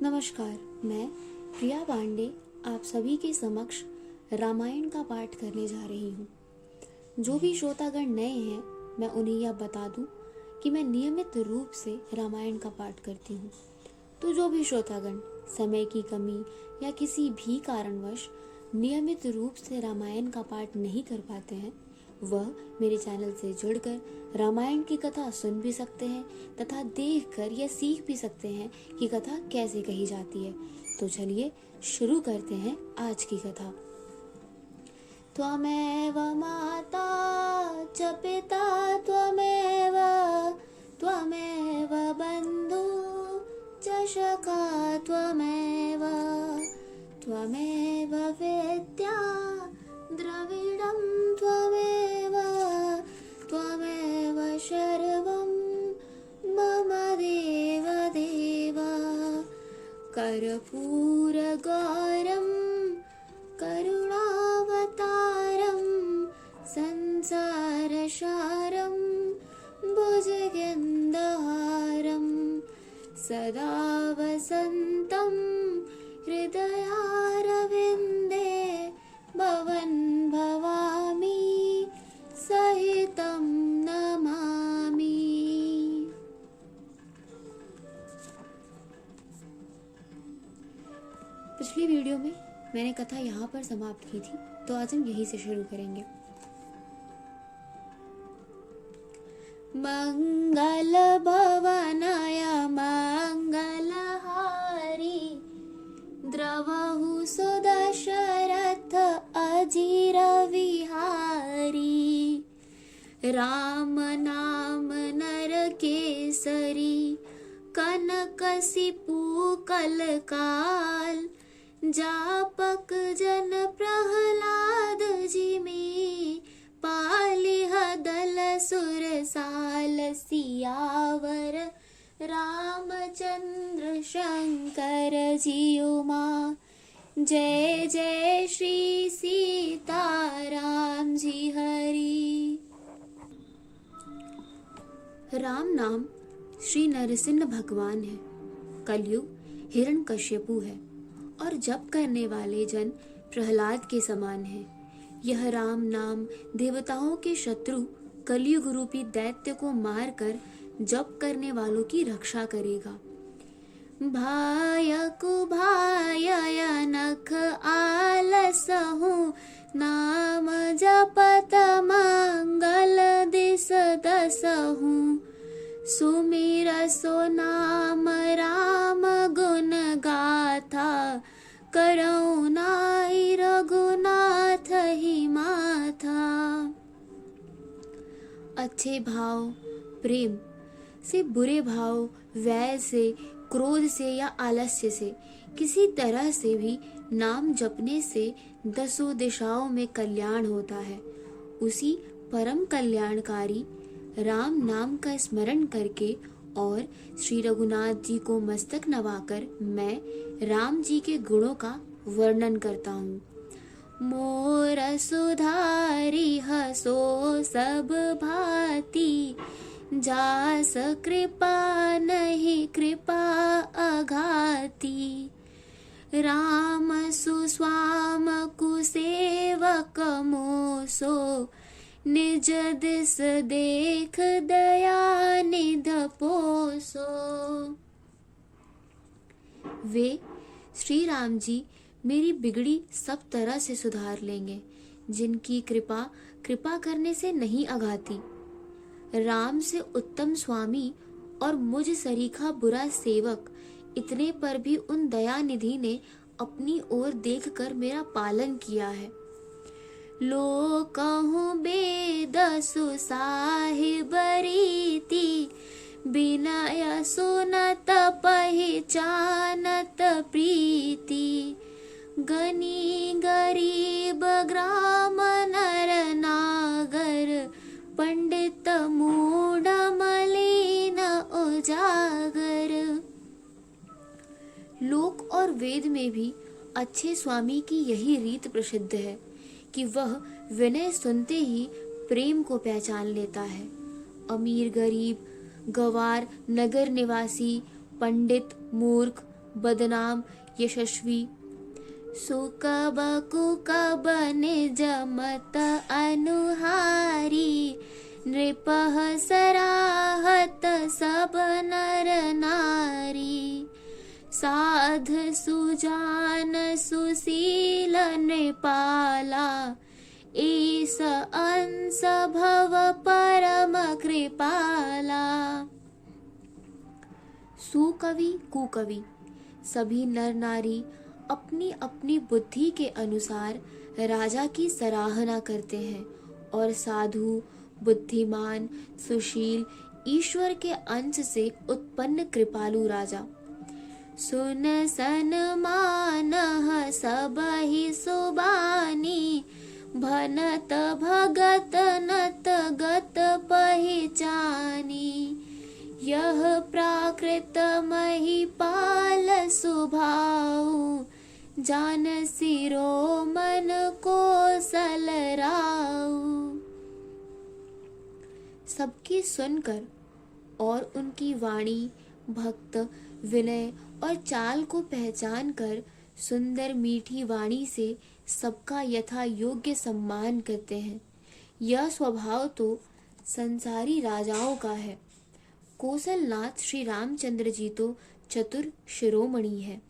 नमस्कार, मैं प्रिया पांडे आप सभी के समक्ष रामायण का पाठ करने जा रही हूँ। जो भी श्रोतागण नए हैं, मैं उन्हें यह बता दूं कि मैं नियमित रूप से रामायण का पाठ करती हूँ। तो जो भी श्रोतागण समय की कमी या किसी भी कारणवश नियमित रूप से रामायण का पाठ नहीं कर पाते हैं, वह मेरे चैनल से जुड़कर रामायण की कथा सुन भी सकते हैं तथा देखकर यह सीख भी सकते हैं कि कथा कैसे कही जाती है। तो चलिए शुरू करते हैं आज की कथा। त्वमेव माता च पिता त्वमेव त्वमेव बन्धु च सखा त्वमेव त्वमेव विद्या द्रविडं त्वमेव त्वमेव सर्वं मम देव देव कर्पूरगौरं करुणावतारं संसारसारं भुजगेन्द्रहारं सदा वसन्तं हृदयारविन्दे भवन् भवामि सहितं नमामि। पिछली वीडियो में मैंने कथा यहाँ पर समाप्त की थी, तो आज हम यहीं से शुरू करेंगे। मंगल भवनाय मंगलहारी द्रवहु सुदशरथ अजीर विहारी राम नाम नर केसरी कनकसिपु कलकाल जापक जन प्रहलाद जिमि पालिह दल सुरसाल सियावर रामचंद्र शंकर जियुमा जय जय श्री सीताराम जी हरि। राम नाम श्री नरसिंह भगवान है, कलयुग हिरण्यकश्यपु है और जप करने वाले जन प्रहलाद के समान है। यह राम नाम देवताओं के शत्रु कलयुग रूपी दैत्य को मारकर जप करने वालों की रक्षा करेगा। भायकु भाय नख आलसहु नाम जपत मंगल दिस दसहु सुमिर सो नाम राम गुण गाथा करौ नाई रघुनाथ ही माथा। अच्छे भाव प्रेम से, बुरे भाव वैर से, क्रोध से या आलस्य से, किसी तरह से भी नाम जपने से दसों दिशाओं में कल्याण होता है। उसी परम कल्याणकारी राम नाम का स्मरण करके और श्री रघुनाथ जी को मस्तक नवाकर मैं राम जी के गुणों का वर्णन करता हूँ। मोर सुधारी हसो सब भांति जास कृपा नहीं कृपा अघाती राम सुस्वाम कुसेवक मोसो निज दिस देख दया निध पोसो। वे श्री राम जी मेरी बिगड़ी सब तरह से सुधार लेंगे, जिनकी कृपा करने से नहीं अघाती। राम से उत्तम स्वामी और मुझ सरीखा बुरा सेवक, इतने पर भी उन दयानिधि ने अपनी ओर देखकर मेरा पालन किया है। लो कहूँ बेद सुसाहिब रीति बिनय सुनत पहिचानत प्रीति गनी गरीब ग्राम नर नागर पंडित मूढ़ मलिन उजागर। लोक और वेद में भी अच्छे स्वामी की यही रीत प्रसिद्ध है कि वह विनय सुनते ही प्रेम को पहचान लेता है। अमीर गरीब, गवार नगर निवासी, पंडित मूर्ख, बदनाम यशस्वी। सुकब कुकब निज मत अनुहारी, नृपः सराहत सब नर नारी। साध सुजान सुशील नृपाला, ईस अंश भव परम कृपाला। सुकवि कुकवि सभी नर नारी अपनी अपनी बुद्धि के अनुसार राजा की सराहना करते हैं, और साधु, बुद्धिमान, सुशील, ईश्वर के अंश से उत्पन्न कृपालु राजा। सुन सन्मान सबहि सुबानी, भनत भगत नत गत पहिचानी। यह प्राकृत महिपाल सुभाऊ, जान सिरो मन कोसल राऊ। सबकी सुनकर और उनकी वाणी, भक्त, विनय और चाल को पहचान कर सुंदर मीठी वाणी से सबका यथा योग्य सम्मान करते हैं। यह स्वभाव तो संसारी राजाओं का है। कौशलनाथ श्री रामचंद्र जी तो चतुर शिरोमणि है।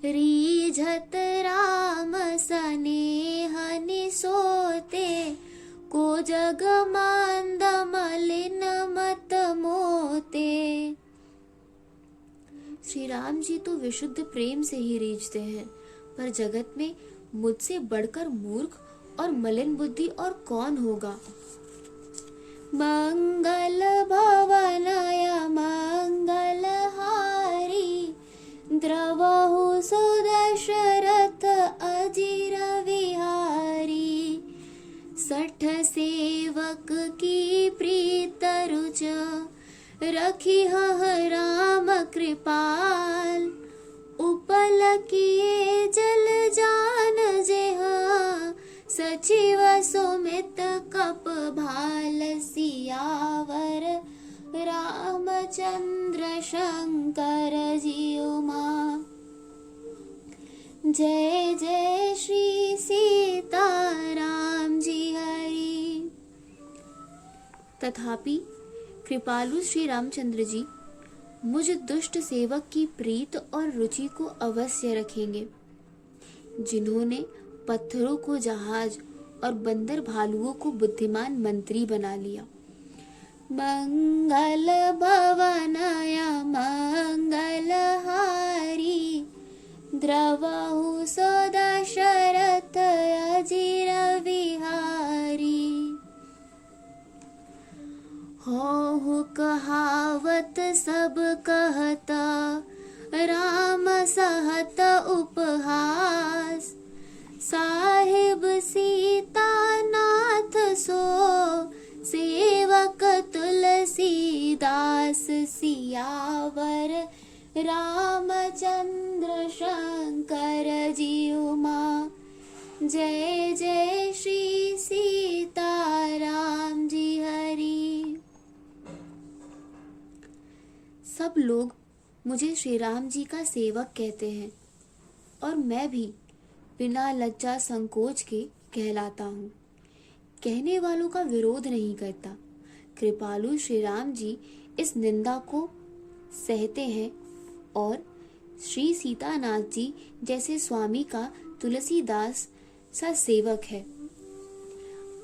रीझत राम स्नेह निसोते, को जग मांद मलिन मत मोते। श्री राम जी तो विशुद्ध प्रेम से ही रीझते हैं, पर जगत में मुझसे बढ़कर मूर्ख और मलिन बुद्धि और कौन होगा। मंगल भवनय मंगल हारी, द्रवहु सुदशरथ अजिर विहारी। 60 सेवक की प्रीत रुच, रखी राम कृपाल। उपल किए जल जान जेहा, सचिव सुमित कप भाल। सियावर रामचंद्र शंकर जी उमा। जय जय श्री सीताराम जी हरि। तथापि कृपालु श्री रामचंद्र जी मुझ दुष्ट सेवक की प्रीत और रुचि को अवश्य रखेंगे, जिन्होंने पत्थरों को जहाज और बंदर भालुओं को बुद्धिमान मंत्री बना लिया। मंगल भवनय मंगल हारी, द्रवहु सुदशरथ अजिर विहारी। हो कहावत सब कहता, राम सहत उपहास। साहिब सीता नाथ सो, सेवक तुलसीदास। सियावर रामचंद्र शंकर जी उमा। जय जय श्री सीताराम जी हरि। सब लोग मुझे श्री राम जी का सेवक कहते हैं, और मैं भी बिना लज्जा संकोच के कहलाता हूँ। कहने वालों का विरोध नहीं करता। कृपालु श्री राम जी इस निंदा को सहते हैं, और श्री सीतानाथ जी जैसे स्वामी का तुलसीदास सा सेवक है।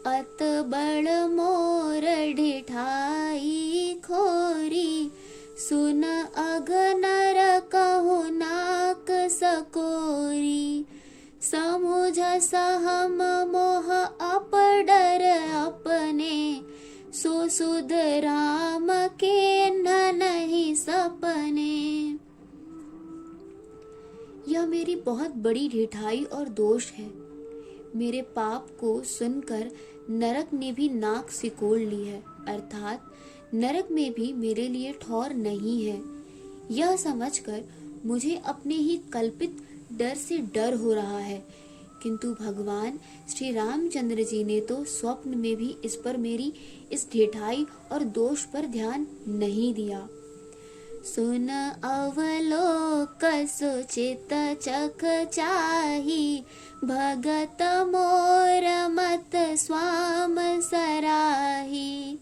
अत बड़ मोर ढिठाई खोरी, सुन अगनर कहु नाक सकोरी। समुझ सहम मोह अपडर अपने, सो सुध राम के नहीं सपने। यह मेरी बहुत बड़ी ढिठाई और दोष है। मेरे पाप को सुनकर नरक ने भी नाक सिकोड़ ली है, अर्थात नरक में भी मेरे लिए ठौर नहीं है। यह समझकर मुझे अपने ही कल्पित डर से डर हो रहा है, किंतु भगवान श्री रामचंद्र जी ने तो स्वप्न में भी इस पर मेरी इस ढिठाई और दोष पर ध्यान नहीं दिया। सुन अवलोकन सुचित चख चाही, भगत मोर मत स्वाम सराही।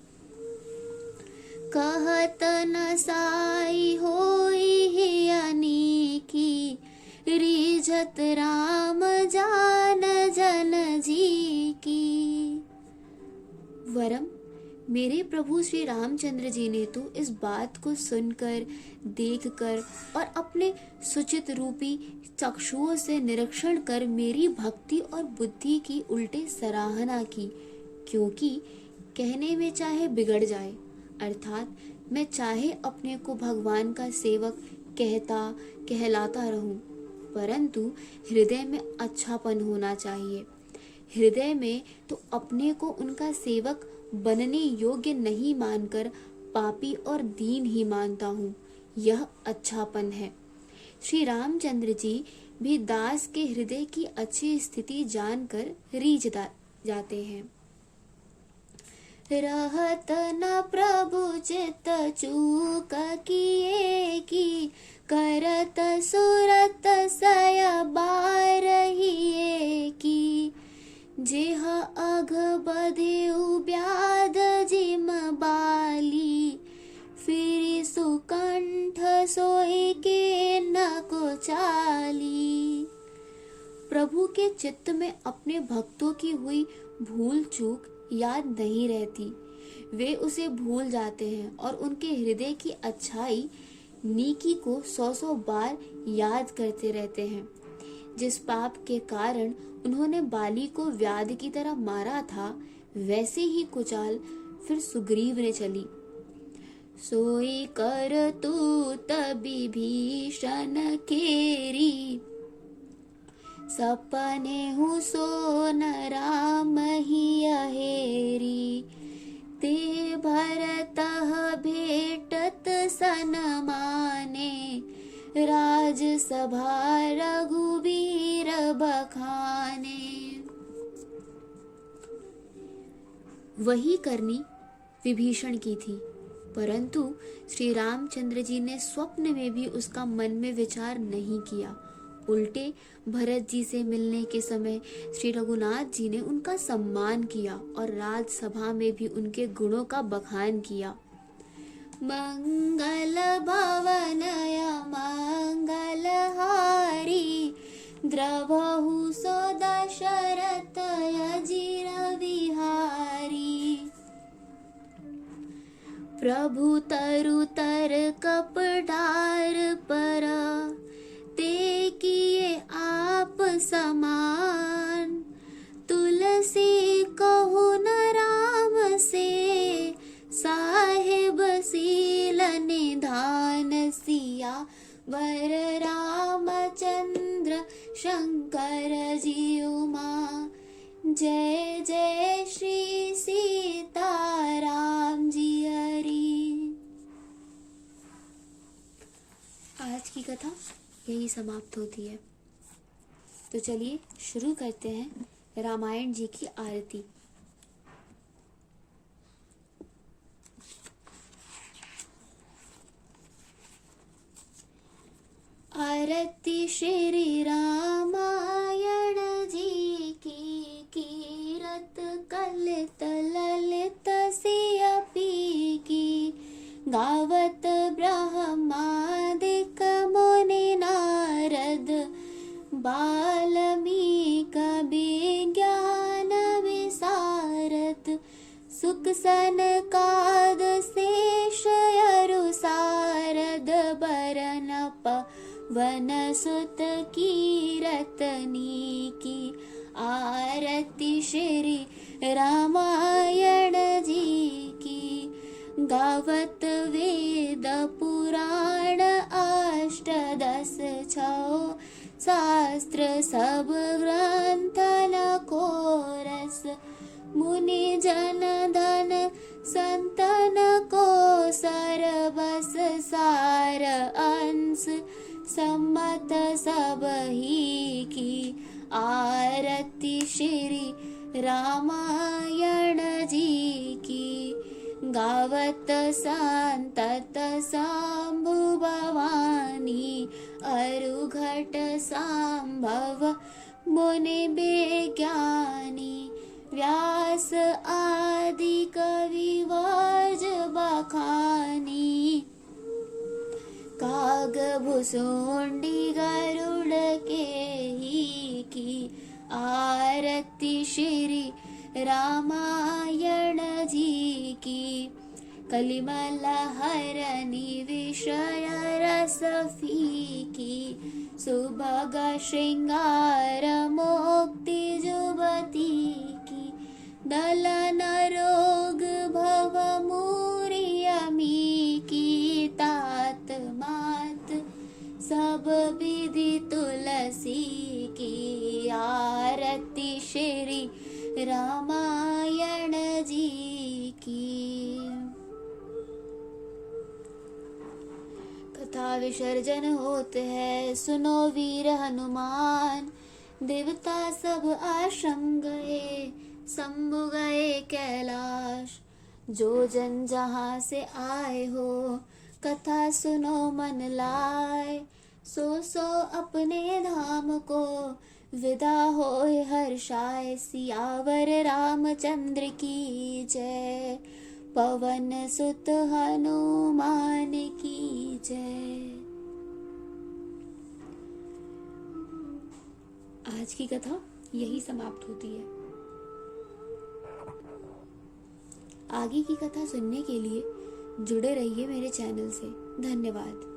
कहत न साई होई ही अनीकी, रीझत राम जान जन जी की। वरम मेरे प्रभु श्री रामचंद्र जी ने तो इस बात को सुनकर, देखकर और अपने सुचित रूपी चक्षुओं से निरीक्षण कर मेरी भक्ति और बुद्धि की उल्टे सराहना की, क्योंकि कहने में चाहे बिगड़ जाए, अर्थात मैं चाहे अपने को भगवान का सेवक कहलाता रहूं, परंतु हृदय में अच्छापन होना चाहिए। हृदय में तो अपने को उनका सेवक बनने योग्य नहीं मानकर पापी और दीन ही मानता हूँ, यह अच्छापन है। श्री रामचंद्र जी भी दास के हृदय की अच्छी स्थिति जानकर रीझ जाते हैं। रहत न प्रभु चित चूक किए की, करत सुरत सय बारहिए की। जेह अघ बधेउ ब्याध जिम बाली, फिर सुकंठ सोई के न को चाली। प्रभु के चित्त में अपने भक्तों की हुई भूल चूक याद नहीं रहती, वे उसे भूल जाते हैं और उनके हृदय की अच्छाई नीकी को 100 बार याद करते रहते हैं। जिस पाप के कारण उन्होंने बाली को व्याध की तरह मारा था, वैसे ही कुचाल फिर सुग्रीव ने चली। सोई कर तू तबि भीषण केरी, सपने हूँ सोन राम ही अहेरी। ते भरतः भेटत सनमाने, राज सभा रघुबीर बखाने। वही करनी विभीषण की थी, परंतु श्री रामचंद्र जी ने स्वप्न में भी उसका मन में विचार नहीं किया। उल्टे भरत जी से मिलने के समय श्री रघुनाथ जी ने उनका सम्मान किया और राजसभा में भी उनके गुणों का बखान किया। मंगल भवनय मंगल हारी, द्रवहु सो दशरथ अजिर विहारी। प्रभु तरु तर कपडार पर, ते किए आप समान। तुलसी कहु न राम से, साहेब सील निधान। सिया वर रामचंद्र शंकर जी उमा, जय जय श्री सीता राम जी हरि। आज की कथा यही समाप्त होती है। तो चलिए शुरू करते हैं रामायण जी की आरती। आरती श्री रामायण जी की, कीरत कलित ललित सियपी की। गावत ब्रह्मादिक मुनि नारद, बाल्मीक विज्ञान विशारद। सुख सनकाद शेष अरु सारद, बरन पवन सुत कीरतनी की। आरती श्री रामायण जी की, गावत वेद पुराण अष्टदश छौ। शास्त्र सब ग्रंथन को रस, मुनि जन धन संतन को सरबस। सार अंश सम्मत सब ही की। आरती श्री रामायण जी की, गावत संतत शंभु भवानी। अरु घट सांभव मुनि विज्ञानी व्यास आदि कवि वाज बखानी काग भुसुंडी गरुड़ के ही की आरती श्री रामायण जी की कलिमल हरनि विषय रस फीकी सुभग श्रृंगार मुक्ति जुबती की दलन रोग भव मूरियमी की तात मात सब विधि तुलसी की आरती श्री रामायण जी की। कथा विसर्जन होत है सुनो वीर हनुमान देवता सब आश्रम गए शंभु गए कैलाश जो जन जहाँ से आए हो कथा सुनो मन लाए सो अपने धाम को विदा होए हर्षाय सियावर रामचंद्र की जय पवन सुत हनुमान की जय। आज की कथा यही समाप्त होती है। आगे की कथा सुनने के लिए जुड़े रहिए मेरे चैनल से। धन्यवाद।